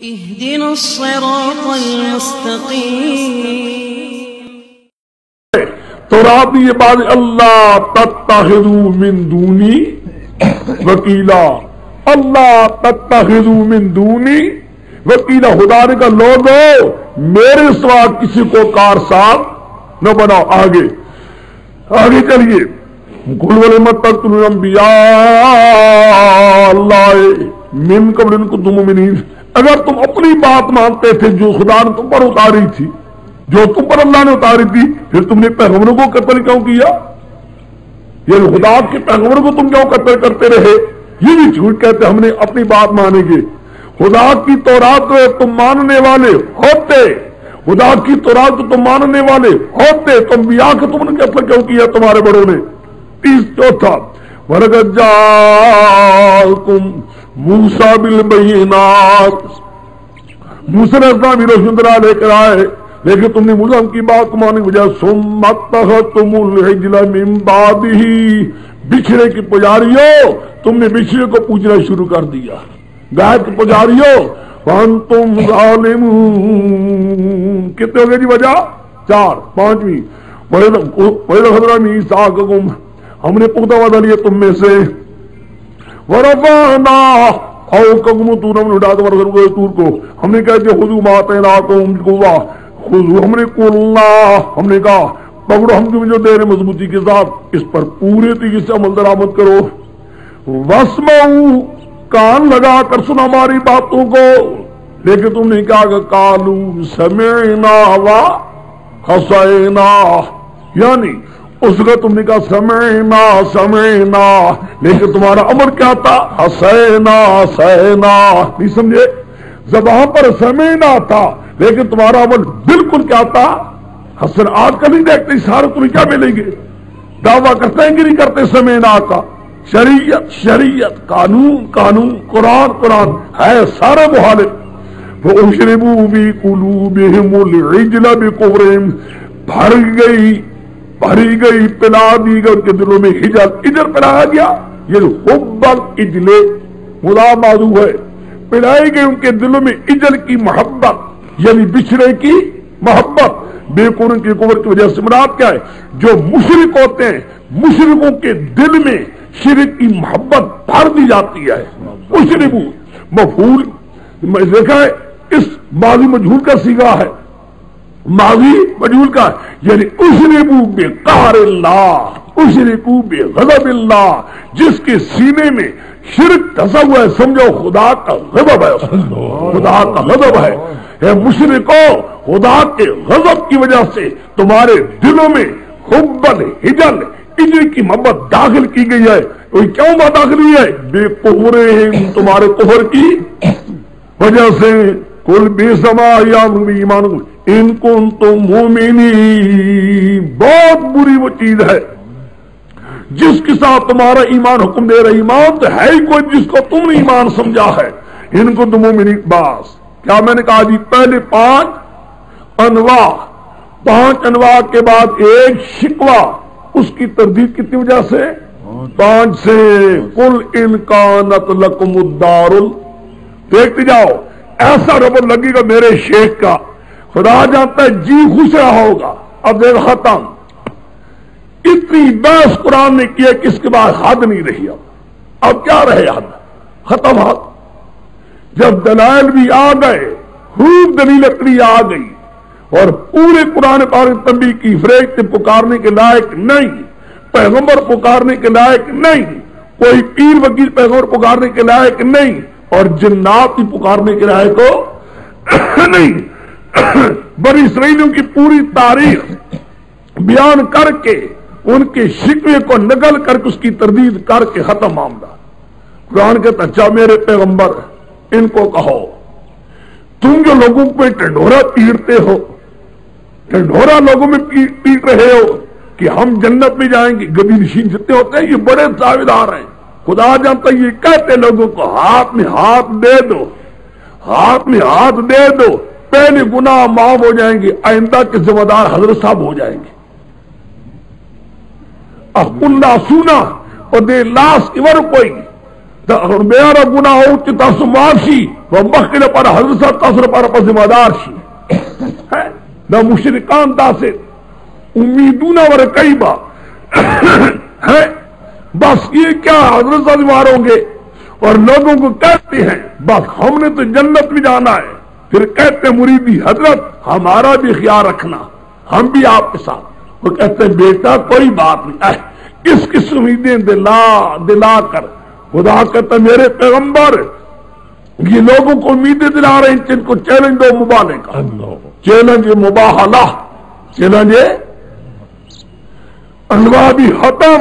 اهدنا الصراط المستقيم. تو رات یہ بات اللہ تتخذوا من دونی وکیلا، اللہ تتخذوا من دونی وکیلا، خدا نے کہا لوگو میرے سوا کسی کو کارساز نہ بناؤ. آگے چلیے. قل ولم تقتلوا الانبیاء اللہ من قبل ان کنتم مؤمنین، اگر تم اپنی بات مانتے تھے جو خدا نے تم پر اتاری تھی، جو تم پر اللہ نے اتاری تھی، پھر تم نے پیغمبروں کو قتل کیوں کیا؟ یہ خدا کے پیغمبروں کو تم کیوں قتل کرتے رہے؟ یہ بھی جھوٹ کہتے ہم نے اپنی بات مانیں گے. خدا کی تورات کو تم ماننے والے ہوتے، خدا کی تورات کو تم ماننے والے ہوتے، تم انبیاء کو تم نے قتل کیوں کیا تمہارے بڑوں نے؟ 34 وَلَقَدْ جَاءَكُمْ مُوسَىٰ بِالْبَيِّنَاتِ، موسیٰ علیہ السلام بھی روشن دلائل لے کر آئے، لیکن تم نے موسیٰ کی بات کو ماننے کی وجہ ثُمَّ اتَّخَذْتُمُ الْعِجْلَ مِن بَعْدِهِ، بچھڑے کی پجاریوں تم نے بچھڑے کو پوجنا شروع کر دیا، گائے کی پجاریوں وَأَنْتُمْ ظَالِمُونَ. کتنے ہو گئے جی وجہ؟ 4. 5ویں وَإِذْ أَخَذْنَا مِيثَاقَكُمْ، ہم نے پختہ وعدہ لیا تم میں سے، وَرَفَعْنَا فَوْقَكُمُ الطُّورَ، ہم نے اٹھایا تمہارے سر کو طور کو، ہم نے کہا کہ خُذُوا مَا آتَيْنَاكُمْ بِقُوَّةٍ، خُذُوا ہم نے قُلْنَا، ہم نے کہا پکڑو ہم تمہیں جو دے رہے مضبوطی کے ساتھ، اس پر پورے طریقے سے عمل درآمد کرو. وَاسْمَعُوا، کان لگا کر سنا ہماری باتوں کو، لیکن تم نے کہا کہ قَالُوا سَمِعْنَا وَعَصَيْنَا، یعنی اس کا تم نے کہا سمعنا سمعنا، لیکن تمہارا امر کیا تھا؟ حسینا حسینا. نہیں سمجھے؟ زبان پر سمعنا تھا لیکن تمہارا عمل بالکل کیا تھا؟ حسن. آج کل نہیں دیکھتے سارے تمہیں کیا ملیں گے؟ دعویٰ کرتے ہیں کہ نہیں کرتے سمعنا کا؟ شریعت شریعت، قانون قانون، قرآن قرآن ہے سارے مخالف. فَأُشْرِبُوا بِقُلُوبِهِمُ الْعِجْلَ بِكُفْرِهِمْ، بھری گئی پلا دی گئی ان کے دلوں میں ہجر. ادھر پلایا گیا، یہ حب العجل مضاف موضوع ہے، پلائی گئی ان کے دلوں میں اجل کی محبت، یعنی بچھڑے کی محبت. بے قرن کی کفر کی وجہ سے مراد کیا ہے؟ جو مشرک ہوتے ہیں مشرکوں کے دل میں شرک کی محبت بھر دی جاتی ہے. اشربو مفعول دیکھا ہے، اس ماضی مجہول کا صیغہ ہے، ماضی مجہول کا، یعنی اشربو بقہر اللہ، اشربو بغضب اللہ، جس کے سینے میں شرک دھسا ہوا ہے سمجھو خدا کا غضب ہے، خدا کا غضب ہے. اے مشرکو، خدا کے غضب کی وجہ سے تمہارے دلوں میں حب الحجل اجل کی محبت داخل کی گئی ہے. کوئی کیوں بات داخل ہوئی ہے؟ بے کفرہم، تمہارے کفر کی وجہ سے. قل بئس ما یأمرکم ایمانکم ان کنتم مؤمنین، بہت بری وہ چیز ہے جس کے ساتھ تمہارا ایمان حکم دے رہا. ایمان تو ہے ہی کوئی جس کو تم نے ایمان سمجھا ہے. ان کنتم مؤمنین. بس کیا میں نے کہا جی؟ پہلے 5 انواع، 5 انواع کے بعد ایک شکوہ، اس کی تردید کتنی وجہ سے؟ 5 سے. قل ان کانت لکم الدار، دیکھتے جاؤ ایسا ربر لگے گا میرے شیخ کا، خدا جانتا ہے جی خوش رہا ہوگا. اب دیکھ ختم، اتنی بحث قرآن نے کیا کہ اس کے بعد حد نہیں رہی. اب کیا رہے حد؟ ختم حد. جب دلائل بھی آ گئے، خوب دلیل اکڑی آ گئی، اور پورے قرآن پاک تنبیہ کی فریق پکارنے کے لائق نہیں، پیغمبر پکارنے کے لائق نہیں، کوئی پیر وکیل پیغمبر پکارنے کے لائق نہیں، اور جنات کی پکارنے کے لائق کو نہیں. بنی اسرائیلیوں کی پوری تاریخ بیان کر کے ان کے شکوے کو نقل کر کے اس کی تردید کر کے ختم معاملہ. قرآن کہتا اچھا میرے پیغمبر ان کو کہو تم جو لوگوں پہ ٹنڈورا پیٹتے ہو، ٹنڈورا لوگوں میں پیٹ رہے ہو کہ ہم جنت میں جائیں گے، گدی نشین جتنے ہوتے ہیں یہ بڑے دعویدار ہیں، خدا جانتا یہ کہتے لوگوں کو ہاتھ میں ہاتھ دے دو، ہاتھ میں ہاتھ دے دو، پہلے گناہ معاف ہو جائیں گے، آئندہ کے ذمہ دار حضرت صاحب ہو جائیں گے. اللہ سونا اور دے لاس ایور کوئی بیارا گناہ ہو کہ تاسو معاشی و مخل پر حضرت تاثر پر ذمہ دار شی نہ مشرکان تاسے امیدون ور کئی با ہے بس یہ کیا حضرت ذمہ ہوں گے اور لوگوں کو کہتے ہیں بس ہم نے تو جنت میں جانا ہے، پھر کہتے ہیں مریدی حضرت ہمارا بھی خیال رکھنا، ہم بھی آپ کے ساتھ۔ وہ کہتے ہیں بیٹا کوئی بات نہیں، اس کی امیدیں دلا کر خدا کہتا میرے پیغمبر یہ لوگوں کو امیدیں دلا رہے ہیں، جن کو چیلنج دو مبالغے کا، چیلنج مباہلہ، چیلنج انواع بھی ختم،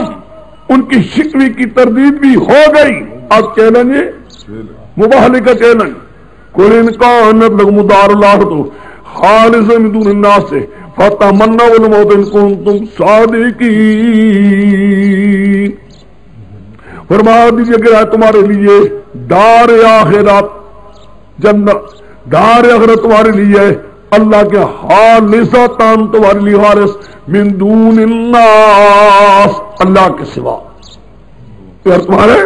ان کی شکوی کی تردید بھی ہو گئی، اب چیلنج مباہلے کا چیلنج قل ان کانت لکم دار الاخرۃ خالصۃ من دون الناس فتمنوا الموت ان کنتم صادقین۔ فرما دیجیے کہ تمہارے لیے دار آخرت جنت، دار آخرت تمہارے لیے اللہ کے خالصۃ تمہارے لیے خالص من دون الناس اللہ کے سوا، تمہارے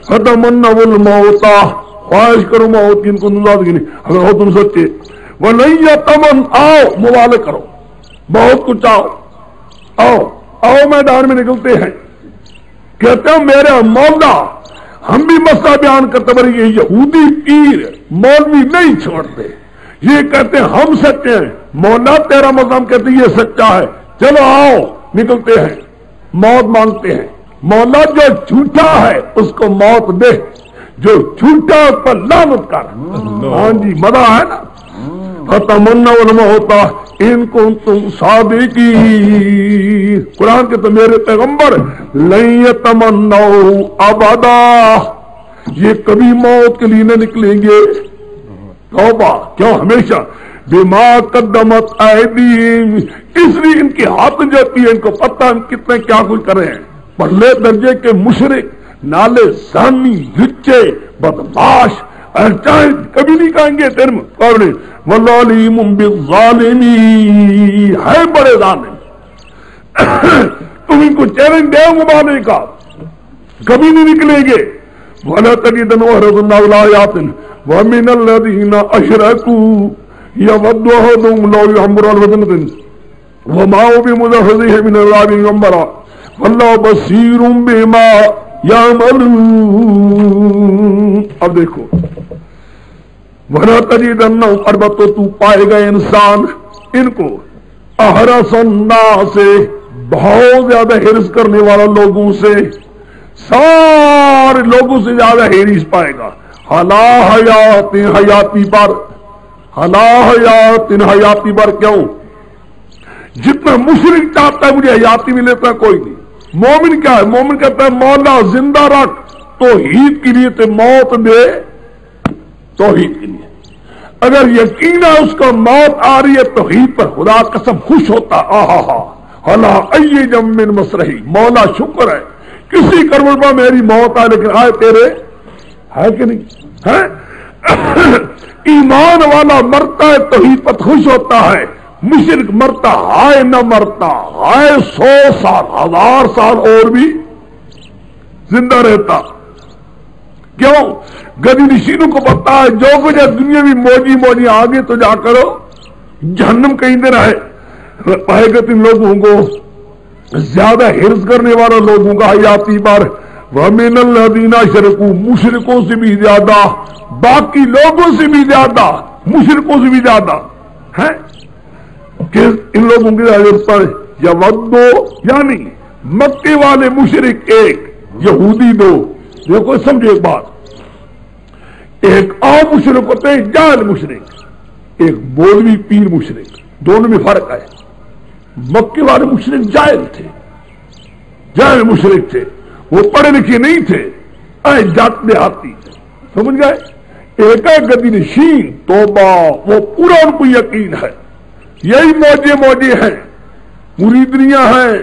فتمنوا الموت خواہش کرو موت ان کو صادقین اگر ہو تم سچے، وَلَن يَتَمَنَّ آؤ مبالغہ کرو، بہت کچھ آؤ میدان میں نکلتے ہیں، کہتے ہیں میرے مولا ہم بھی مسئلہ بیان کرتے بڑے یہ یہودی پیر مولوی نہیں چھوڑتے، یہ کہتے ہیں ہم سچے ہیں، مولا تیرا مذہب کہتے ہیں یہ سچا ہے، چلو آؤ نکلتے ہیں، موت مانگتے ہیں، مولا جو جھوٹا ہے اس کو موت دے، جو جھوٹا اس پر لعنت کر۔ ہاں جی مزہ ہے نا، فتمنوا الموت ان کنتم صادقین۔ قرآن کے تو میرے پیغمبر لن یتمنوا ابدا، یہ کبھی موت کے لیے نہ نکلیں گے، توبہ کیوں ہمیشہ بما قدمت ایدیہم، اس لیے ان کی ہاتھ جاتی ہے، ان کو پتہ ہم کتنے کیا کچھ کر رہے ہیں، پرلے درجے کے مشرک، نالے زانی، لچے، بدماش، کبھی نہیں کہیں گے تیرے مقابلے والعلیم بالظالمین، ہے بڑے ظالم، تم ان کو چیلنج دے مبالغے کا، کبھی نہیں نکلیں گے۔ وَلَا تَجِدَنَّ أَحْرَصَ النَّاسِ عَلَىٰ حَيَاةٍ وَمِنَ الَّذِينَ أَشْرَكُوا يَوَدُّ أَحَدُهُمْ لَوْ يَعْمُرُ أَلْفَ سَنَةٍ وَمَا هُوَ بِمُزَحْزِحِهِ مِنَ الْعَذَابِ أَن يُعَمَّرَ وَاللَّهُ بَصِيرٌ بِمَا يَعْمَلُونَ۔ اب دیکھو وَلَا تَجِدَنَّهُمْ، البتہ تو پائے گا انسان ان کو احرص الناس سے بہت زیادہ حرص کرنے والا لوگوں سے، سارے لوگوں سے زیادہ حرص پائے گا حلا حیات، حیاتی پر، حلا حیات حیاتی پر، کیوں؟ جتنا مشرک چاہتا ہے مجھے حیاتی میں لیتا ہے کوئی نہیں۔ مومن کیا ہے؟ مومن کہتا ہے مولا زندہ رکھ، توحید کے لیے تے موت دے، توحید کے لیے اگر یقین ہے اس کو موت آ رہی ہے توحید پر، خدا قسم خوش ہوتا، آہا حلا ای جم من مسرحی، مولا شکر ہے کسی کروڑ پر میری موت آئے لیکن آئے تیرے، ہے کہ نہیں ہے؟ ایمان والا مرتا ہے توحید پر خوش ہوتا ہے، مشرک مرتا ہائے نہ مرتا، ہائے 100 سال 1000 سال اور بھی زندہ رہتا، کیوں؟ گدی نشینوں کو پتا ہے جو کچھ ہے دنیا بھی موجی آگے تو جا کرو جہنم کہیں دے رہے، پائے گا تم لوگوں کو زیادہ حرص کرنے والا لوگوں کا حیاتی پر، وَمِنَ الَّذِينَ أَشْرَكُوا، مشرکوں سے بھی زیادہ، باقی لوگوں سے بھی زیادہ، مشرکوں سے بھی زیادہ ہے کہ ان لوگوں کی حضرت پر یودو، یعنی مکے والے مشرک ایک، یہودی دو۔ دیکھو سمجھو ایک بات، ایک عام مشرک ہوتے ہیں جاہل مشرک، ایک مولوی پیر مشرک، دونوں میں فرق ہے۔ مکے والے مشرک جاہل تھے، جاہل مشرک تھے، وہ پڑھے لکھے نہیں تھے، جات دیہاتی، سمجھ گئے؟ ایک ہے گدی نشین، توبہ، وہ پورا ان کو یقین ہے یہی موجے ہیں، مریدریاں ہیں،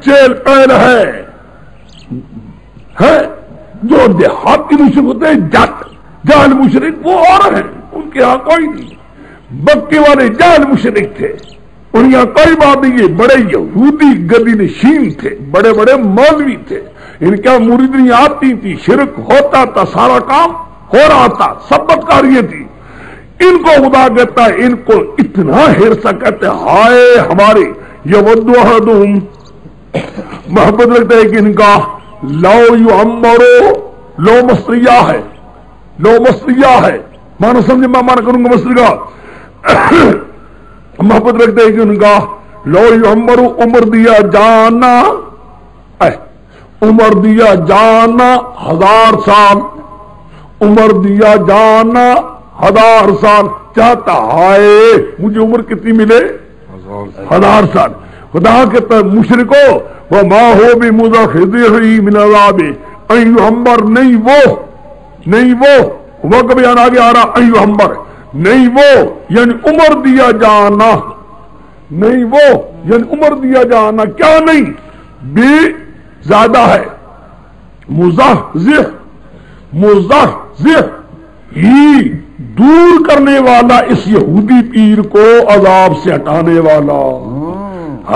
چیل پہل ہے، جو دیہاتی مشرک ہوتے ہیں جٹ، جاہل مشرک وہ اور ہیں، ان کے ہاں کوئی نہیں۔ مکے والے جاہل مشرک تھے، ان یہاں کوئی بات نہیں، یہ بڑے یہودی گدی نشین تھے، بڑے بڑے مولوی تھے، ان کا مریدنی آتی تھی، شرک ہوتا تھا، سارا کام ہو رہا تھا، سب بدکاریاں تھی. ان کو خدا کہتا ہے، ان کو اتنا ہرسا کہتے ہیں ہائے ہمارے یود احدہم، محبت رکھتے ہیں کہ ان کا لو یعمرو، لو مصریہ ہے، لو مصریہ ہے، مانا سمجھے، میں مانا کروں گا مصری کا. محبت رکھتے ہیں کہ ان کا لو یعمرو، عمر دیا جانا، عمر دیا جانا 1000 سال، عمر دیا جانا 1000 سال. چاہتا ہائے مجھے عمر کتنی ملے؟ 1000 سال. خدا کہتا ہے مشرکو وما هو بمزحزحه من العذاب ان يعمر، نہیں وہ کبھی آگے آ رہا، ان يعمر نہیں وہ یعنی عمر دیا جانا، نہیں وہ یعنی عمر دیا جانا، کیا نہیں بھی زیادہ ہے، مزحزح ہی دور کرنے والا، اس یہودی پیر کو عذاب سے ہٹانے والا.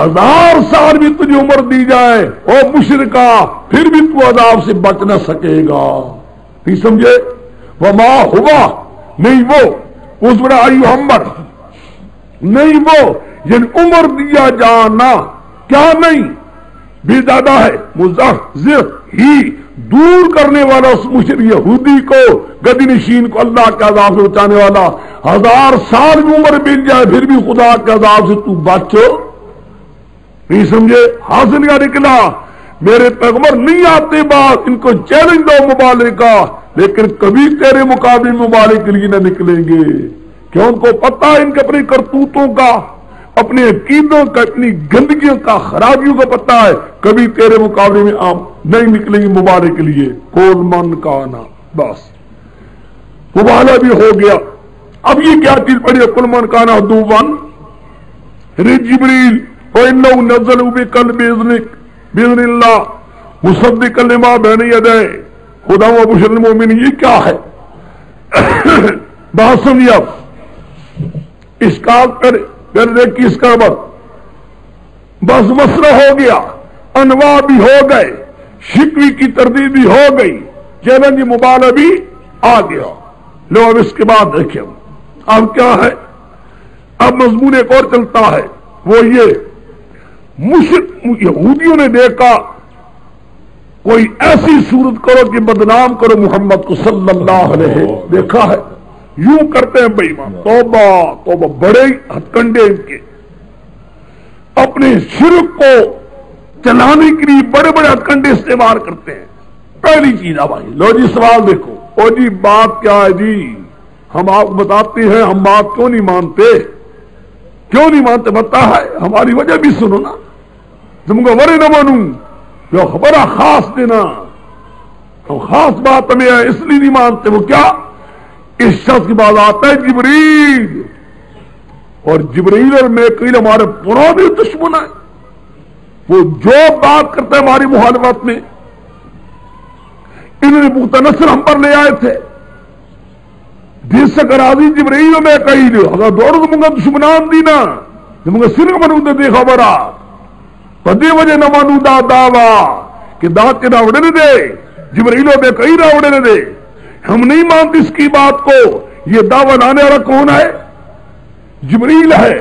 1000 سال بھی تجھے عمر دی جائے او مشرکا، پھر بھی تو عذاب سے بچ نہ سکے گا. نہیں سمجھے؟ وما ہوا نہیں وہ، اس بڑا ایو ہمبر نہیں وہ یعنی عمر دیا جانا، کیا نہیں بھی زیادہ ہے، مزحزح ہی دور کرنے والا اس مشرک یہودی کو، گدی نشین کو اللہ کے عذاب سے بچانے والا. 1000 سال بھی عمر مل جائے پھر بھی خدا کے عذاب سے تو بچو. نہیں سمجھے؟ حاصل کیا نکلا؟ میرے پیغمبر نہیں آتے بات، ان کو چیلنج دو مبالغے کا، لیکن کبھی تیرے مقابلے مبالغے کے لیے نہ نکلیں گے، کہ ان کو پتا ہے ان کے اپنے کرتوتوں کا، اپنے عقیدوں کا، اپنی گندگیوں کا، خرابیوں کا پتا ہے، کبھی تیرے مقابلے میں آپ نہیں نکلیں گے مبالغے کے لیے. کول من کانا، بس مبالغہ بھی ہو گیا. اب یہ کیا چیز پڑی ہے؟ کل من کانا دوان جبریل وَإِنَّهُ نَزَّلَهُ بِقَلْبِ بِإِذْنِ اللَّهِ مُصَدِّقًا لِمَا بَيْنَ يَدَيْهِ خدا و بشر المؤمنین. یہ کیا ہے؟ بات سمجھیے آپ، اشکال کر دیکھ اس کا بات، بس مسئلہ ہو گیا، انواع بھی ہو گئے، شکوی کی تردید بھی ہو گئی، چیلنج مبالغہ بھی آ گیا. لو اب اس کے بعد دیکھیں اب کیا ہے، اب مضمون ایک اور چلتا ہے، وہ یہ مشرک یہودیوں نے دیکھا کوئی ایسی صورت کرو کہ بدنام کرو محمد کو صلی اللہ علیہ وسلم، دیکھا ہے یوں کرتے ہیں بے ایمان. توبہ توبہ، بڑے ہتھ کنڈے ان کے، اپنے شرک کو چلانے کے لیے بڑے بڑے ہتھ کنڈے استعمال کرتے ہیں. پہلی چیز اب آئی، لو جی سوال دیکھو، او جی بات کیا ہے جی، ہم آپ کو بتاتے ہیں، ہم بات کیوں نہیں مانتے، کیوں نہیں مانتے؟ بتا ہے ہماری وجہ بھی سنو نا، تم کو ورے نہ مانوں، جو خبر خاص دینا، ہم خاص بات ہمیں ہے اس لیے نہیں مانتے. وہ کیا؟ اس شخص کی بات آتا ہے جبریل، اور جبریل اور میکائیل ہمارے پرانے دشمن ہیں، وہ جو بات کرتے ہیں ہماری مخالفت میں. انہوں نے بختنصر ہم پر لے آئے تھے، جس سے کراضی جبریل و میکائیل اگر دوڑ تمہیں دشمنان دینا تمہیں صرف منو دے خبرہ پدی وجہ نہ مانو دا دعوی کہ دانت کے راوڑے نے دے، جبریل و میکائیل راوڑے نے دے، ہم نہیں مانتے اس کی بات کو. یہ دعوی لانے والا کون ہے؟ جبریل ہے،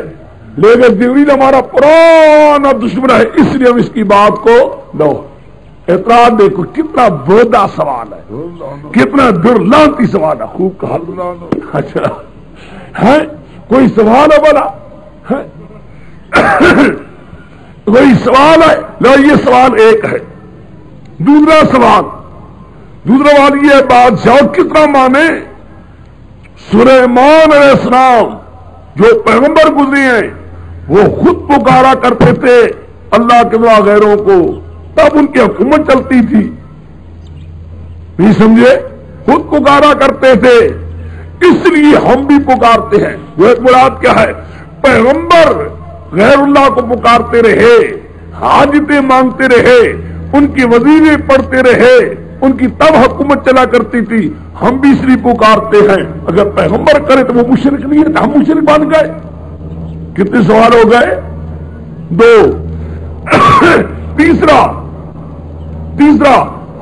لیکن جبریل ہمارا پرانا دشمن ہے، اس لیے ہم اس کی بات کو لو. اعتراض دیکھو کتنا بودا سوال ہے، کتنا درلانتی سوال ہے. خوب کہا. اچھا ہے کوئی سوال ہے بلا؟ کوئی سوال ہے؟ لو یہ سوال ایک ہے. دوسرا سوال یہ ہے بادشاہ کتنا مانے؟ سلیمان علیہ السلام جو پیغمبر گزرے ہیں وہ خود پکارا کرتے تھے اللہ کے دعا غیروں کو، تب ان کی حکومت چلتی تھی. نہیں سمجھے؟ خود پکارا کرتے تھے، اس لیے ہم بھی پکارتے ہیں. وہ ایک مراد کیا ہے؟ پیغمبر غیر اللہ کو پکارتے رہے، حاجتیں مانگتے رہے، ان کی وظیفے پڑھتے رہے، ان کی تب حکومت چلا کرتی تھی. ہم بھی اس لیے پکارتے ہیں. اگر پیغمبر کرے تو وہ مشرک نہیں ہے، تو ہم مشرک بن گئے. کتنے سوال ہو گئے؟ 2. تیسرا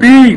3।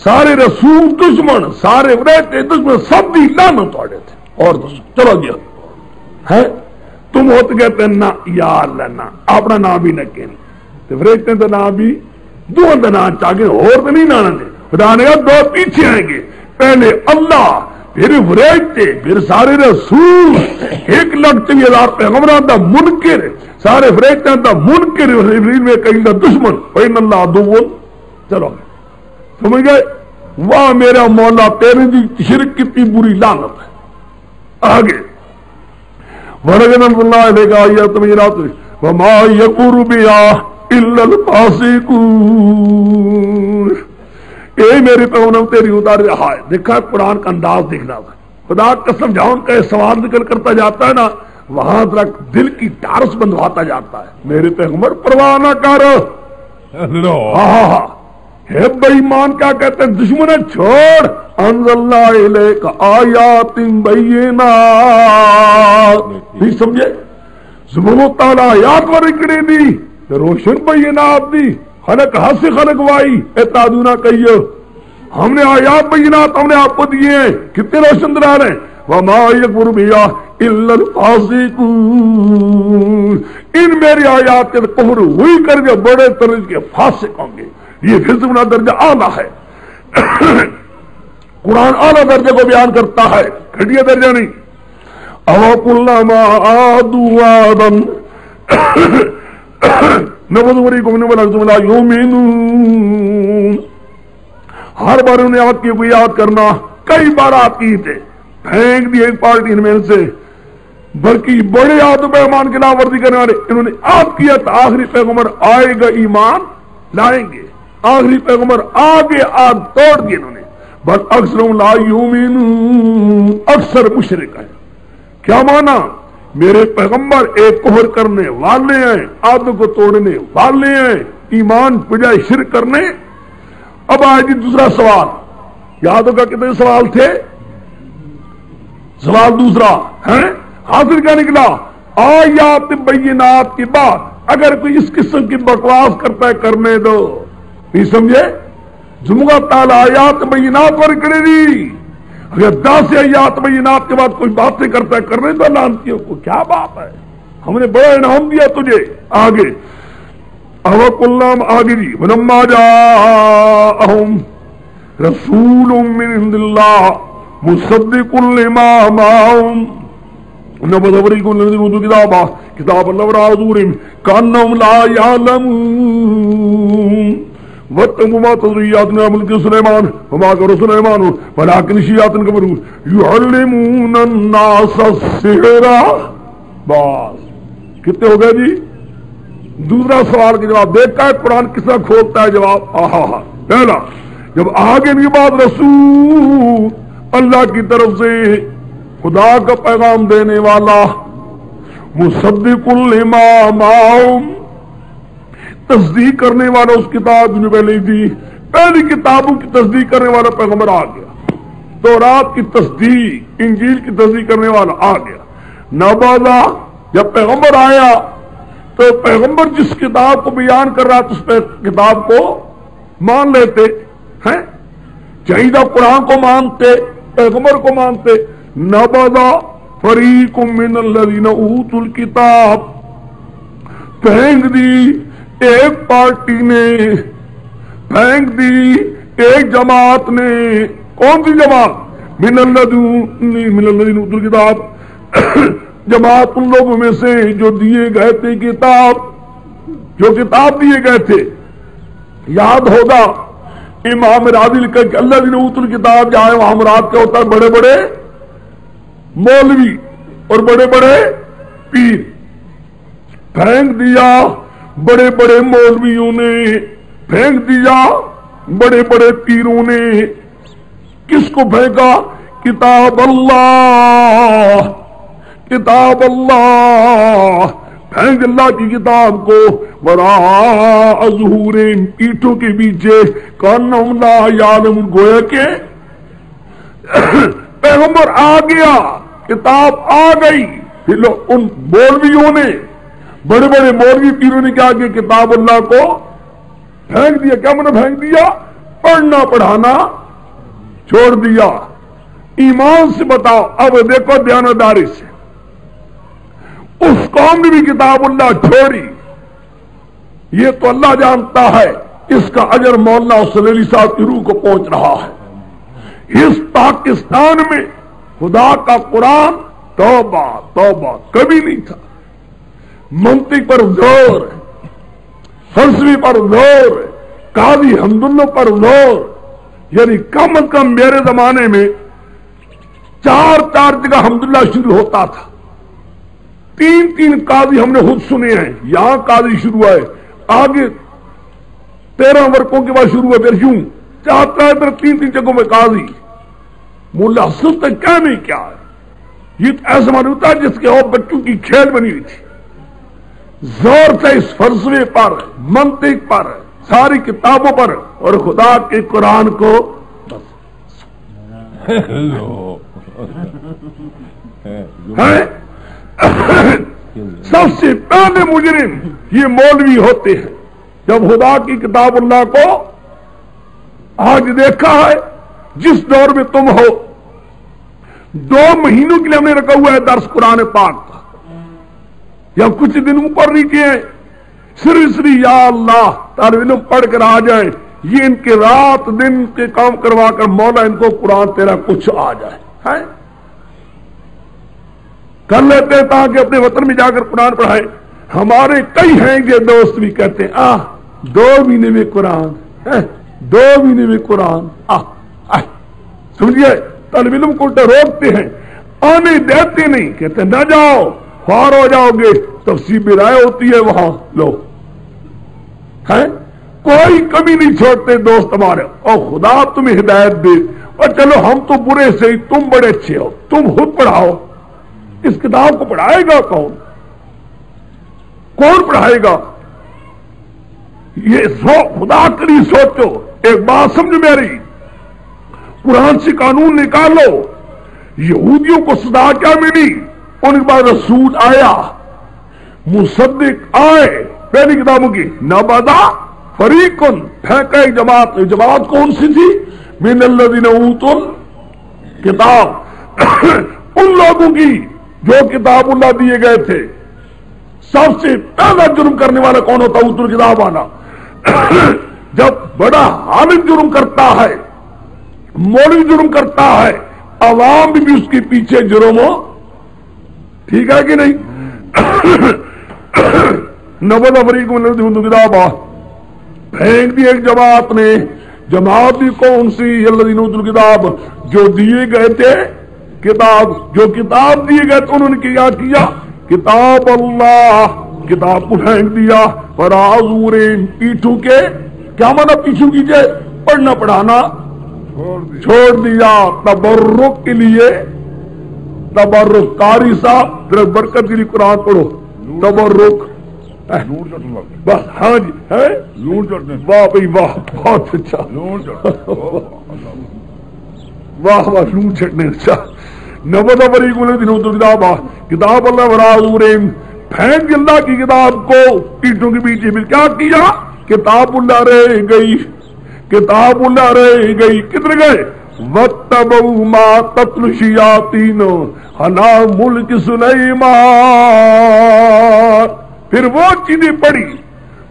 سارے رسول دشمن سارے رہتے دشمن سب دی لعنت توڑے تھے اور چلو گیا ہے تم ہوتے کہتے ہیں نا یا اللہ نا اپنا نام بھی نہ کہنے تو فرشتے تو نام بھی دو نام چاہے اور تو نہیں نانا نے خدا نے کہا دو پیچھے آئیں گے پہلے اللہ پھر فرشتے پھر سارے رسول 1,40,000 پیغمبران دا منکر سارے فرشتے دا منکر میں کہیں دا دشمن فإن اللہ عدو چلو سمجھ گئے واہ میرا مولا تیرے دی شرک کتنی بری لعنت ہے آگے ورغن اللہ علیہ کا آیات میں رات وما یقر بیا الا الفاسقون اے میرے پیغمبر تیری اتار رہا ہے دیکھا قرآن کا انداز دیکھنا تھا خدا قسم جہاں ان کا سوال ذکر کرتا جاتا ہے نا وہاں تک دل کی ٹارس بندھواتا جاتا ہے میرے پیغمبر پرواہ نہ کر ہے بے ایمان کیا کہتے ہیں دشمن چھوڑ انزلنا الیک آیات بینات نہیں سمجھے سبحانہ تعالی آیات ورکڑی دی روشن بینات دی خلق ہاتھ سے خلق وائی اتادونا کہیے ہم نے آیات بینات ہم نے آپ کو دیے ہیں کتنے روشن درار ہیں وما یکفر بہا الا الفاسقون ان میری آیات کے کفر ہوئی کر کے بڑے درجے کے فاسق ہوں گے یہ پھر سے بنا درجہ اعلیٰ ہے قرآن اعلیٰ درجے کو بیان کرتا ہے گھٹیا درجہ نہیں او کلما عادوا عادا نبذوریکم من الارض لا یؤمنون ہر بار انہیں آگ کی کوئی یاد کرنا کئی بار آتی تھے پھینک دی ایک پارٹی ان میں سے بلکہ بڑے عہد و پیمان کی لاورزی کرنے والے انہوں نے آپ کیا تھا آخری پیغمبر آئے گا ایمان لائیں گے آخری پیغمبر آگے آگ توڑ دی انہوں نے بس اکثر لا یؤمنون اکثر مشرک ہیں کیا مانا میرے پیغمبر ایک کفر کرنے والے ہیں عہد کو توڑنے والے ہیں ایمان بجائے شرک کرنے اب آئے جی دوسرا سوال یاد ہوگا کتنے سوال تھے سوال دوسرا ہے حاصل کیا نکلا آیات بینات کی بات اگر کوئی اس قسم کی بکواس کرتا ہے کرنے دو نہیں سمجھے جمعہ تعالی آیات بینات پر کرے دی اگر 10 آیات بینات کے بعد کوئی باتیں کرتا ہے کرنے دو لعنتیوں کو کیا بات ہے ہم نے بڑا انعام دیا تجھے آگے اوکلام آگے جی ولما جاءہم رسول من عند اللہ مصدق لما معہم نبذ فریق من الذین اوتوا الکتاب کتاب اللہ وراء ظہورہم کأنہم لا یعلمون واتقوا ما تضیعاتنا ملک سلیمان وما کفر سلیمان ولکن شیاطین کفروا یعلمون الناس السحر بس کتنے ہو گئے جی دوسرا سوال کا جواب دیکھتا ہے قرآن کس طرح کھولتا ہے جواب پہلا جب آگے کی بات رسول اللہ کی طرف سے خدا کا پیغام دینے والا مصدق لما معہم تصدیق کرنے والا اس کتاب جو پہلے تھی پہلی کتابوں کی تصدیق کرنے والا پیغمبر آ گیا تورات کی تصدیق انجیل کی تصدیق کرنے والا آ گیا نبذا جب پیغمبر آیا تو پیغمبر جس کتاب کو بیان کر رہا تھا اس پہ کتاب کو مان لیتے ہیں چاہیدہ قرآن کو مانتے پیغمبر کو مانتے نبذا فریق من الذین اوتوا الکتاب پھینک دی ایک پارٹی نے پھینک دی ایک جماعت نے کون سی جماعت من الذین اوتوا الکتاب جماعت ان لوگوں میں سے جو دیے گئے تھے کتاب جو کتاب دیے گئے تھے یاد ہوگا امام راضی لکھا کہ اللہ نے اوتوا الکتاب جہاں وہاں مراد کیا ہوتا ہے بڑے بڑے مولوی اور بڑے بڑے پیر پھینک دیا بڑے بڑے مولویوں نے پھینک دیا بڑے بڑے پیروں نے کس کو پھینکا کتاب اللہ کتاب اللہ پھینک اللہ کی کتاب کو وراء ظہورہم پیٹھوں کے پیچھے کانہم لا یعلمون گویا کہ پیغمبر آ گیا کتاب آ گئی پھر ان مولویوں نے بڑے بڑے مولوی پیروں نے کیا کیا کتاب اللہ کو پھینک دیا کیا میں نے پھینک دیا پڑھنا پڑھانا چھوڑ دیا. ایمان سے بتاؤ. اب دیکھو دیانتداری سے اس قوم نے بھی کتاب اللہ چھوڑی. یہ تو اللہ جانتا ہے اس کا اجر مولانا سلیلی صاحب کی روح کو پہنچ رہا ہے. اس پاکستان میں خدا کا قرآن توبہ توبہ کبھی نہیں تھا. منطق پر زور ہے, فلسفی پر زور ہے, قاضی حمداللہ پر زور. یعنی کم از کم میرے زمانے میں 4 جگہ حمداللہ شروع ہوتا تھا. 3 قاضی ہم نے خود سنے ہیں. یہاں قاضی شروع ہے, آگے 13 ورقوں کے بعد شروع ہے, پھر یوں چاہتا ہے پھر 3 جگہوں میں قاضی. مولا حسن تک کیا نہیں کیا ہے. یہ ایسا معلوم ہوتا ہے جس کے اور بچوں کی کھیل بنی ہوئی تھی. زور سے اس فلسفے پر, منطق پر, ساری کتابوں پر اور خدا کے قرآن کو سب سے پہلے مجرم یہ مولوی ہوتے ہیں. جب خدا کی کتاب اللہ کو آج دیکھا ہے جس دور میں تم ہو, 2 مہینوں کے لیے ہم نے رکھا ہوا ہے درس قرآن پاک کا, یا کچھ دن اوپر نیچے ہیں, صرف یا اللہ طالب علم پڑھ کر آ جائیں. یہ ان کے رات دن کے کام کروا کر مولا ان کو قرآن تیرا کچھ آ جائے کر لیتے ہیں تاکہ اپنے وطن میں جا کر قرآن پڑھائیں. ہمارے کئی ہیں یہ دوست بھی کہتے ہیں 2 مہینے میں قرآن, 2 مہینے میں قرآن. سمجھئے طالب علم کو روکتے ہیں, آنے دیتے نہیں, کہتے ہیں نہ جاؤ خوار ہو جاؤ گے. تفسیر بھی رائے ہوتی ہے وہاں لو ہے, کوئی کمی نہیں چھوڑتے دوست ہمارے. اور خدا تمہیں ہدایت دے. اور چلو ہم تو برے سے ہی, تم بڑے اچھے ہو, تم خود پڑھاؤ. اس کتاب کو پڑھائے گا کون؟ کون پڑھائے گا؟ یہ خدا کری سوچو. ایک بات سمجھ میری, قرآن سے قانون نکالو. یہودیوں کو صدا کیا ملی؟ ان کے بعد رسول آیا, مصدق آئے پہلی کتابوں کی. نبذ فریقن, پھینکا ایک جماعت. جماعت کون سی تھی؟ من الذین اوتوا الکتاب, ان لوگوں کی جو کتاب اللہ دیے گئے تھے. سب سے پہلا جرم کرنے والا کون ہوتا؟ اوتوا الکتاب والا. جب بڑا حامد جرم کرتا ہے, مولوی جرم کرتا ہے, عوام بھی اس کے پیچھے جرم ہو. ٹھیک ہے کہ نہیں؟ نبذ فریق من الذین اوتوا الکتاب, پھینک دی ایک جماعت نے. جماعت بھی کون سی؟ الذین اوتوا الکتاب, جو دیے گئے تھے کتاب. جو کتاب دیے گئے تھے انہوں نے کیا کیا؟ کتاب اللہ, کتاب کو پھینک دیا. فراظور, پیٹھوں کے. کیا مانا پیچھوں کیجئے؟ پڑھنا پڑھانا چھوڑ دیا. تبرک کے لیے, تبرک. قاری صاحب ذرا برکت کے لیے قرآن پڑھو. تبرک بس. ہاں جی ہے, واہ بھائی واہ, بہت اچھا. واہ واہ, لون چٹنے. اچھا. نبذ فریق من الذین اوتوا الکتاب, کتاب اللہ وراء, پھینک اللہ کی کتاب کو پیٹھوں کے پیچھے. پھر کیا کیا؟ کتاب اللہ رہ گئی, کتاب اللہ رہ گئی. کدھر گئے؟ وَاتَّبَعُوا مَا تَتْلُو الشَّيَاطِينُ عَلَىٰ مُلْكِ سُلَيْمَانَ, پھر وہ چیزیں پڑھی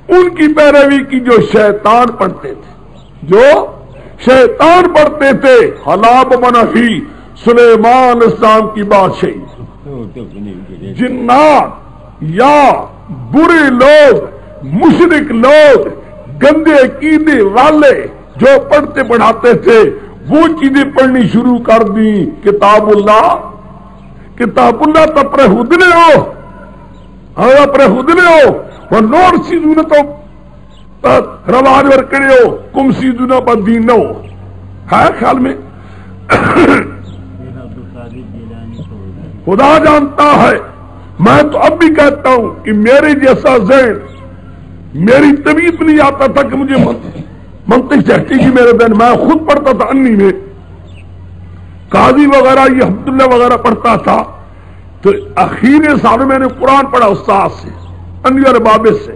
ان کی پیروی کی جو شیطان پڑھتے تھے, جو شیطان پڑھتے تھے. حلاب منفی سلیمان علیہ السلام کی بادشاہی. جنات یا برے لوگ, مشرک لوگ, گندے عقیدے والے جو پڑھتے پڑھاتے تھے, وہ چیزیں پڑھنی شروع کر دی. کتاب اللہ, کتاب اللہ تو پر ہدنے ہو, پر ہدنے ہو. وہ نور چیزوں نے تو رواج ور کرے ہو, کم چیزوں نے پر دین نہ ہو. ہے خیال میں خدا جانتا ہے. میں تو اب بھی کہتا ہوں کہ میرے جیسا ذہن, میری طبیعت نہیں آتا تھا کہ مجھے منطق چہتی کی میرے دن. میں خود پڑھتا تھا انی میں, قاضی وغیرہ یہ عبداللہ وغیرہ پڑھتا تھا. تو اخیر سال میں نے قرآن پڑھا استاد سے, انی اور بابے سے.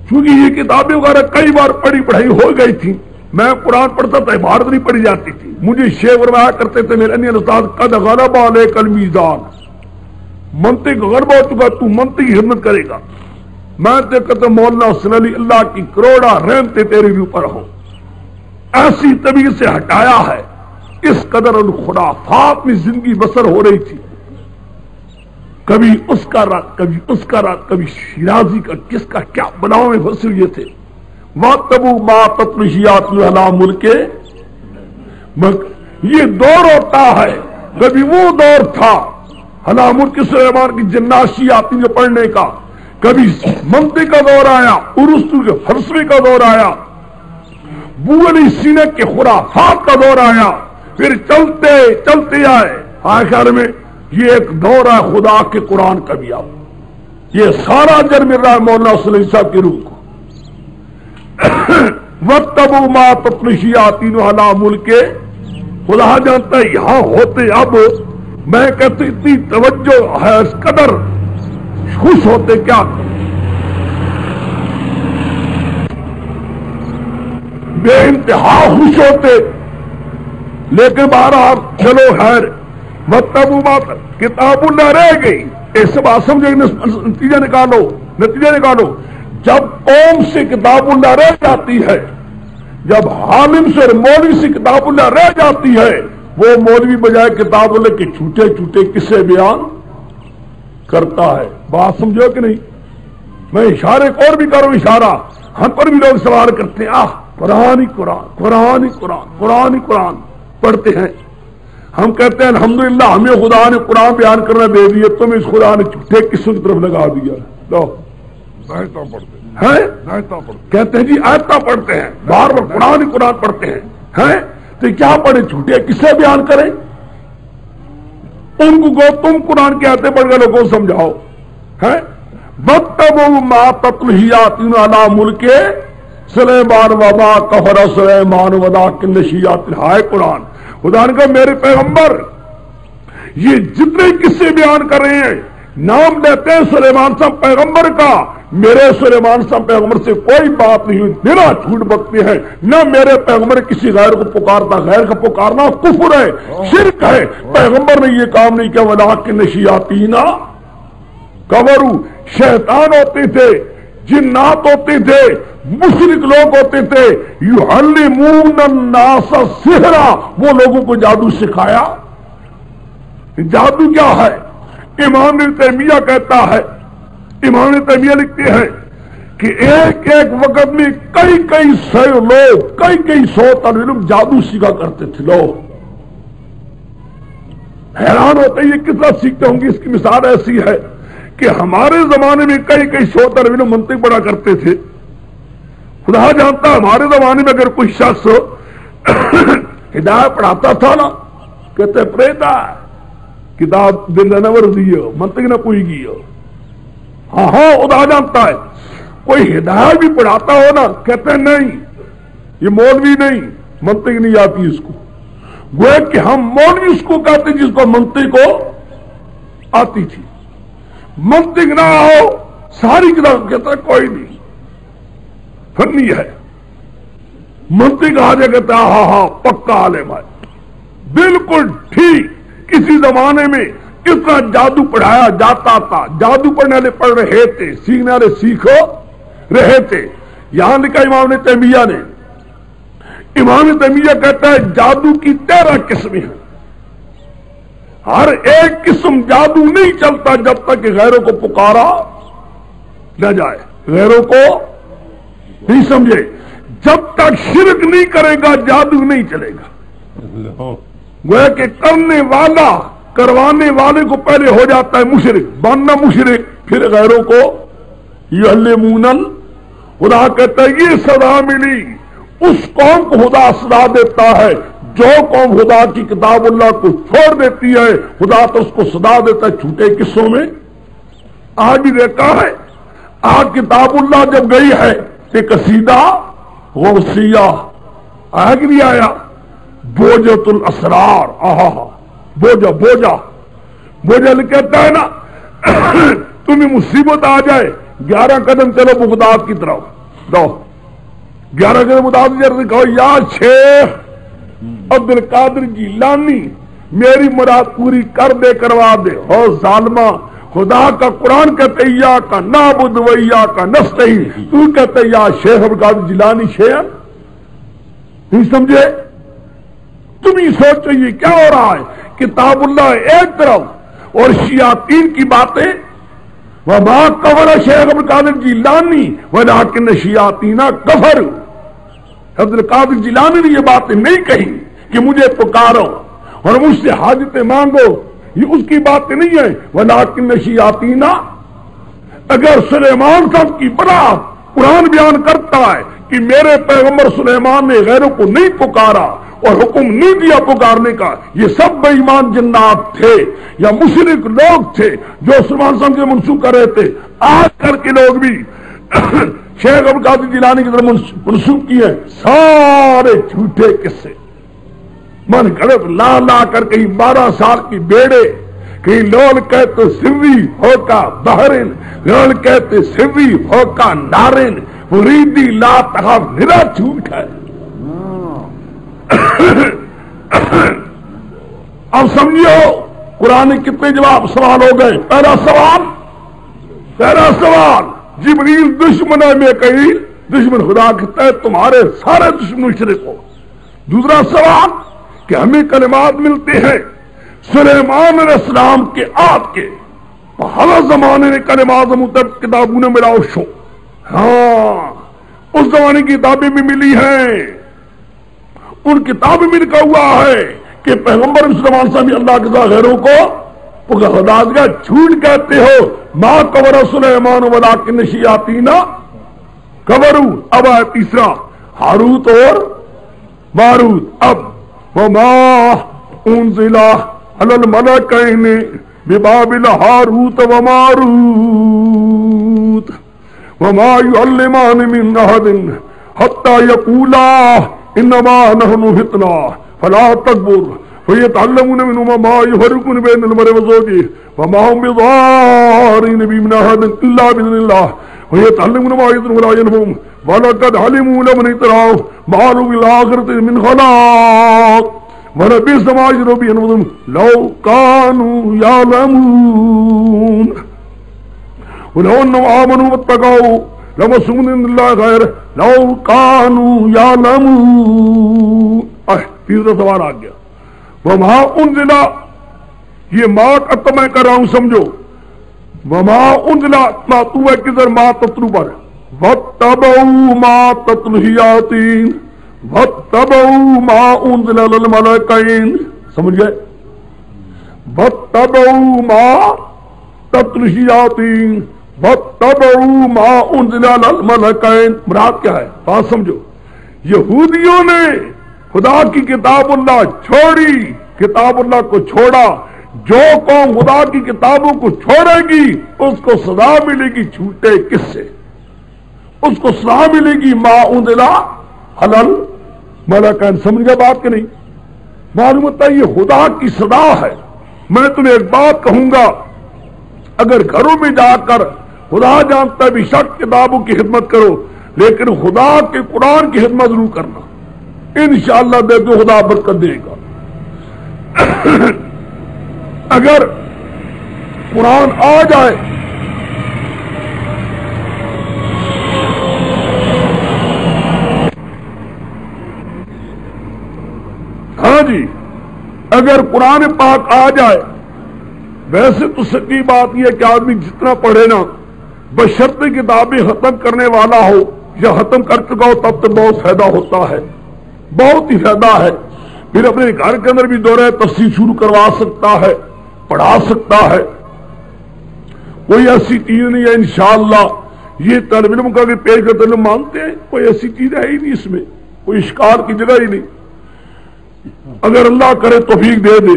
چونکہ یہ کتابیں وغیرہ کئی بار پڑھائی ہو گئی تھی، میں قرآن پڑھتا تھا عبارت نہیں پڑھی جاتی تھی، مجھے شیخ فرمایا کرتے تھے میرے انیل استاد قد غلب علیک المیزان، منطق غلب ہو چکا، تو منطق کی خدمت کرے گا۔ میں تو کہتا مولانا صلی اللہ کی کروڑا رحمتیں تیرے بھی اوپر ہو، ایسی طبیعت سے ہٹایا ہے، اس قدر الخرافات میں زندگی بسر ہو رہی تھی، کبھی اس کا رات کبھی اس کا رات، کبھی شیرازی کا، کس کا کیا بناؤ میں پھنسے ہوئے تھے۔ وَاتَّبُوا مَا تَتْلُو الشَّيَاطِينُ عَلَىٰ مُلْكِ، یہ دور ہوتا ہے، کبھی وہ دور تھا علی ملک سلیمان کی جنات شیاطین کے پڑھنے کا، کبھی منطق کا دور آیا، ارسطو کے فلسفے کا دور آیا، ابو علی سینا کے خرافات کا دور آیا، پھر چلتے چلتے آئے آخر میں یہ ایک دور ہے خدا کے قرآن کا بھی آؤ، یہ سارا جر مل رہا ہے مولانا صلی اللہ صاحب کی روح کو۔ وَاتَّبُوا مَا تَتْلُو الشَّيَاطِينُ عَلَىٰ مُلْكِ، خدا جانتا ہے یہاں ہوتے اب میں کہتے اتنی توجہ ہے، اس قدر خوش ہوتے کیا بے انتہا خوش ہوتے، لیکن بہرحال چلو خیر، وَاتَّبُوا مَا، کتاب اللہ رہ گئی، اس سے بات سمجھے، نتیجہ نکالو، جب قوم سے کتاب اللہ رہ جاتی ہے، جب عالم سے مولوی سے کتاب اللہ رہ جاتی ہے، وہ مولوی بجائے کتاب اللہ کے چھوٹے چھوٹے قصے بیان کرتا ہے۔ بات سمجھو کہ نہیں؟ میں اشارے کو اور بھی کروں اشارہ، ہم پر بھی لوگ سوال کرتے ہیں، قرآن ہی قرآن، قرآن ہی قرآن، قرآن ہی قرآن پڑھتے ہیں، ہم کہتے ہیں الحمدللہ ہمیں خدا نے قرآن بیان کرنا دے دیا، تم اس خدا نے چھوٹے قصوں کی طرف لگا دیا، لو آیتاں پڑھتے ہیں، کہتے ہیں جی آیتاں پڑھتے ہیں، بار بار قرآن ہی قرآن پڑھتے ہیں، تو کیا پڑھے چھوٹے قصے بیان کریں؟ ان کو تم قرآن کی آیتیں پڑھ کے لوگوں کو سمجھاؤ۔ وَاتَّبُوا مَا تَتْلُو الشَّيَاطِينُ عَلَىٰ مُلْكِ سُلَيْمَانَ وَمَا كَفَرَ سُلَيْمَانُ وَلَٰكِنَّ الشَّيَاطِينَ، ہائے قرآن، خدا نے کہا میرے پیغمبر یہ جتنے قصے بیان کر رہے ہیں، نام لیتے ہیں سلیمان صاحب پیغمبر کا، میرے سلیمان صاحب پیغمبر سے کوئی بات نہیں ہوئی، میرا جھوٹ بکتے ہیں، نہ میرے پیغمبر کسی غیر کو پکارتا، غیر کا پکارنا کفر ہے، شرک ہے، پیغمبر نے یہ کام نہیں کیا۔ وَلَٰكِنَّ الشَّيَاطِينَ كَفَرُوا، شیطان ہوتے تھے، جنات ہوتے تھے، مشرک لوگ ہوتے تھے، يُعَلِّمُونَ النَّاسَ السِّحْرَ، وہ لوگوں کو جادو سکھایا۔ جادو کیا ہے؟ امام ابن تیمیہ کہتا ہے، امام ابن تیمیہ لکھتے ہیں کہ ایک ایک وقت میں کئی سو لوگ، کئی سو طالب علم جادو سیکھا کرتے تھے، لوگ حیران ہوتے یہ کتنا سیکھتے ہوں گے۔ اس کی مثال ایسی ہے کہ ہمارے زمانے میں کئی سو طالب علم منطق پڑھا کرتے تھے، خدا جانتا ہے ہمارے زمانے میں اگر کوئی شخص ہدایت پڑھاتا تھا نا، کہتے پریتا کتاب دل نور دیو منطق نہ کوئی گیو، ہاں خدا جانتا ہے۔ کوئی ہدایت بھی پڑھاتا ہو نا، کہتے ہیں نہیں یہ مولوی نہیں، منطق نہیں آتی اس کو، گویا کہ ہم مولوی اس کو کہتے جس کو منطق کو آتی تھی، منطق نہ ہو ساری کتاب کہتا ہے کوئی نہیں فنی ہے، منطق آ جائے کہتا ہے ہاں پکا عالم ہے، بالکل ٹھیک۔ کسی زمانے میں کتنا جادو پڑھایا جاتا تھا، جادو پڑھنے والے پڑھ رہے تھے، سیکھنے والے سیکھو رہے تھے۔ یہاں لکھا امام نے تیمیہ نے، امام تیمیہ کہتا ہے جادو کی 13 قسمیں ہیں، ہر ایک قسم جادو نہیں چلتا جب تک کہ غیروں کو پکارا نہ جائے، غیروں کو نہیں سمجھے، جب تک شرک نہیں کرے گا جادو نہیں چلے گا۔ گویا کہ کرنے والا کروانے والے کو پہلے ہو جاتا ہے مشرک، بننا مشرک، پھر غیروں کو یعلمون۔ خدا کہتا ہے یہ سزا ملی اس قوم کو، خدا سزا دیتا ہے جو قوم خدا کی کتاب اللہ کو چھوڑ دیتی ہے، خدا تو اس کو سزا دیتا ہے چھوٹے قصوں میں۔ آج بھی دیکھا ہے، آج کتاب اللہ جب گئی ہے کہ قصیدہ غوثیہ آیا کہ نہیں آیا، بوجت الاسرار، بوجا کہتا ہے نا تمہیں مصیبت آ جائے 11 قدم چلو بغداد کی طرف، دو 11 کے مطابق کہو یا شیخ عبد القادر جیلانی میری مراد پوری کر دے کروا دے. ہو ظالمہ خدا کا قرآن کہتے یا کا نعبد و یا کا نستعین تو کہتے یا شیخ عبد القادر جیلانی شیخ نہیں سمجھے. تم ہی سوچو یہ کیا ہو رہا ہے. کتاب اللہ ایک طرف اور شیاطین کی باتیں. وما کفر شیخ عبد القادر جیلانی ولکن الشیاطین کفروا. عبد القادر جیلانی نے یہ باتیں نہیں کہی کہ مجھے پکارو اور مجھ سے حاجتیں مانگو, یہ اس کی باتیں نہیں ہے. ولکن الشیاطین, اگر سلیمان صاحب کی برات قرآن بیان کرتا ہے کہ میرے پیغمبر سلیمان نے غیروں کو نہیں پکارا اور حکم نہیں دیا پکارنے کا, یہ سب بے ایمان جنات تھے یا مشرک لوگ تھے جو سلیمان صاحب سے منسوخ کر رہے تھے. آج کل کے لوگ بھی شیخ عبد القادر جیلانی کی طرف منسوخ کیے سارے جھوٹے قصے من گھڑت لا لا کر کہیں 12 سال کی بیڑے, کہیں لول کہتے سری ہو کا بحرن, لول کہتے سری ہو کا نارن, مریدی لا تخاف نرا جھوٹ ہے. اب سمجھو قرآن کتنے جواب سوال ہو گئے. پہلا سوال جبریل دشمن ہے میکائیل دشمن خدا کہتا ہے تمہارے سارے دشمن مشرک ہو. دوسرا سوال کہ ہمیں کلمات ملتے ہیں سلیمان علیہ السلام کے آد کے ہر زمانے نے کلمات مطلب کتابوں نے ملاؤ شو. ہاں اس زمانے کی کتابیں بھی ملی ہیں, ان کتابیں میں لکھا ہوا ہے کہ پیغمبر سلیمان صاحب اللہ کے ساتھ غیروں کو خدا کا جھوٹ کہتے ہو. ما کفر سلیمان ولکن الشیاطین کفروا. اب ہے تیسرا ہاروت اور ماروت. اب وما انزل علی الملکین ببابل ہاروت وماروت وما يعلمان من احد حتى يقولا انما نحن فتنہ فلا تکبر فیتعلمون منهما ما يفرقون بین المرء وزوجه وما هم بضارین به من احد الا باذن الله ویتعلمون ما يضرهم ولا ينفعهم ولقد علموا لمن اشتراه ما له في الآخرة من خلاق ولبئس ما يشترون به أنفسهم لو كانوا يعلمون ولو أنهم آمنوا واتقوا لمسهم من الله خير لو كانوا يعلمون. تیسرا سوال آ گیا. وما انزل, یہ ماں کا میں کر رہا ہوں سمجھو. وما انزل تو ہے کدھر ما تتلو پر واتبعوا ما تتلو الشیاطین واتبعوا ما انزل علی الملکین. سمجھ گئے؟ واتبعوا ما تتلو الشیاطین واتبعوا ما انزل علی الملکین. مراد کیا ہے بات سمجھو. یہودیوں نے خدا کی کتاب اللہ چھوڑی, کتاب اللہ کو چھوڑا. جو قوم خدا کی کتابوں کو چھوڑے گی اس کو سزا ملے گی جھوٹے قصے, اس کو سزا ملے گی ما انزل علی الملکین. سمجھ گئے بات کہ نہیں؟ معلوم ہوتا ہے یہ خدا کی سزا ہے. میں تمہیں ایک بات کہوں گا, اگر گھروں میں جا کر خدا جانتا ہے بھی شک کتابوں کی خدمت کرو لیکن خدا کے قرآن کی خدمت ضرور کرنا, انشاءاللہ دیکھو خدا برکت دے گا. اگر قرآن آ جائے ہاں جی, اگر قرآن پاک آ جائے, ویسے تو سچی بات یہ ہے کہ آدمی جتنا پڑھے نا بشرطِ کتابیں ختم کرنے والا ہو یا ختم کر چکا ہو تب تو بہت فائدہ ہوتا ہے, بہت ہی فائدہ ہے. پھر اپنے گھر کے اندر بھی دورہ تفسیر شروع کروا سکتا ہے, پڑھا سکتا ہے. کوئی ایسی چیز نہیں ہے انشاءاللہ. یہ طالب علم کا کہ پیش کرتے علم مانتے ہیں, کوئی ایسی چیز ہے ہی نہیں, اس میں کوئی اشکال کی جگہ ہی نہیں. اگر اللہ کرے توفیق دے دے.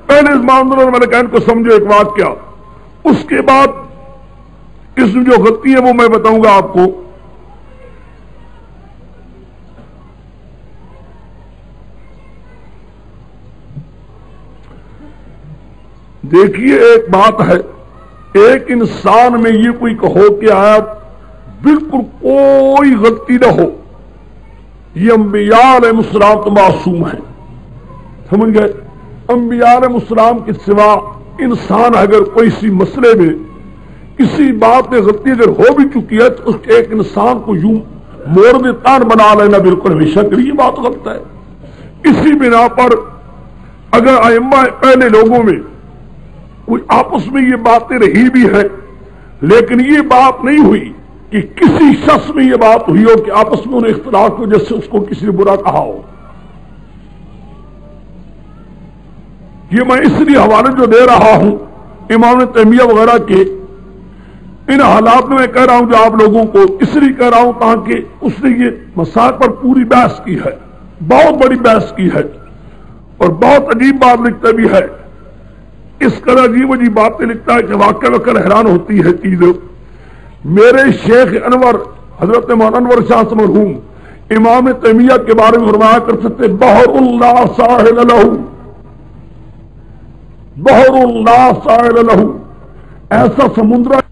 پہلے اس معاملے میں ملکین کو سمجھو ایک واقعہ, اس کے بعد اس میں جو غلطی ہے وہ میں بتاؤں گا آپ کو. دیکھیے ایک بات ہے, ایک انسان میں یہ کوئی کہو کہ آپ بالکل کوئی غلطی نہ ہو. یہ انبیاء علیہ السلام تو معصوم ہیں. سمجھ گئے؟ انبیاء علیہ السلام کے سوا انسان اگر کوئی سی مسئلے میں کسی بات میں غلطی اگر ہو بھی چکی ہے تو اس کے ایک انسان کو یوں مورد تان بنا لینا بالکل ہمیشہ کے لیے بات غلط ہے. اسی بنا پر اگر ائمہ پہلے لوگوں میں کوئی آپس میں یہ باتیں رہی بھی ہیں لیکن یہ بات نہیں ہوئی کہ کسی شخص میں یہ بات ہوئی ہو کہ آپس میں انہیں اختلاف کی وجہ سے اس کو کسی نے برا کہا ہو. یہ میں اس لیے حوالے جو دے رہا ہوں امام تیمیہ وغیرہ کے ان حالات میں کہہ رہا ہوں جو آپ لوگوں کو اس لیے کہہ رہا ہوں تاکہ اس نے یہ مسائل پر پوری بحث کی ہے, بہت بڑی بحث کی ہے اور بہت عجیب بات لکھتا بھی ہے. اس طرح عجیب عجیب باتیں لکھتا ہے کہ واقع وقت حیران ہوتی ہے چیزیں. میرے شیخ انور حضرت مولانا انور شاہ سے مرحوم امام تیمیہ کے بارے میں فرمایا کر سکتے بحر اللہ ساحل لہ, بحر اللہ ساحل لہ, ایسا سمندر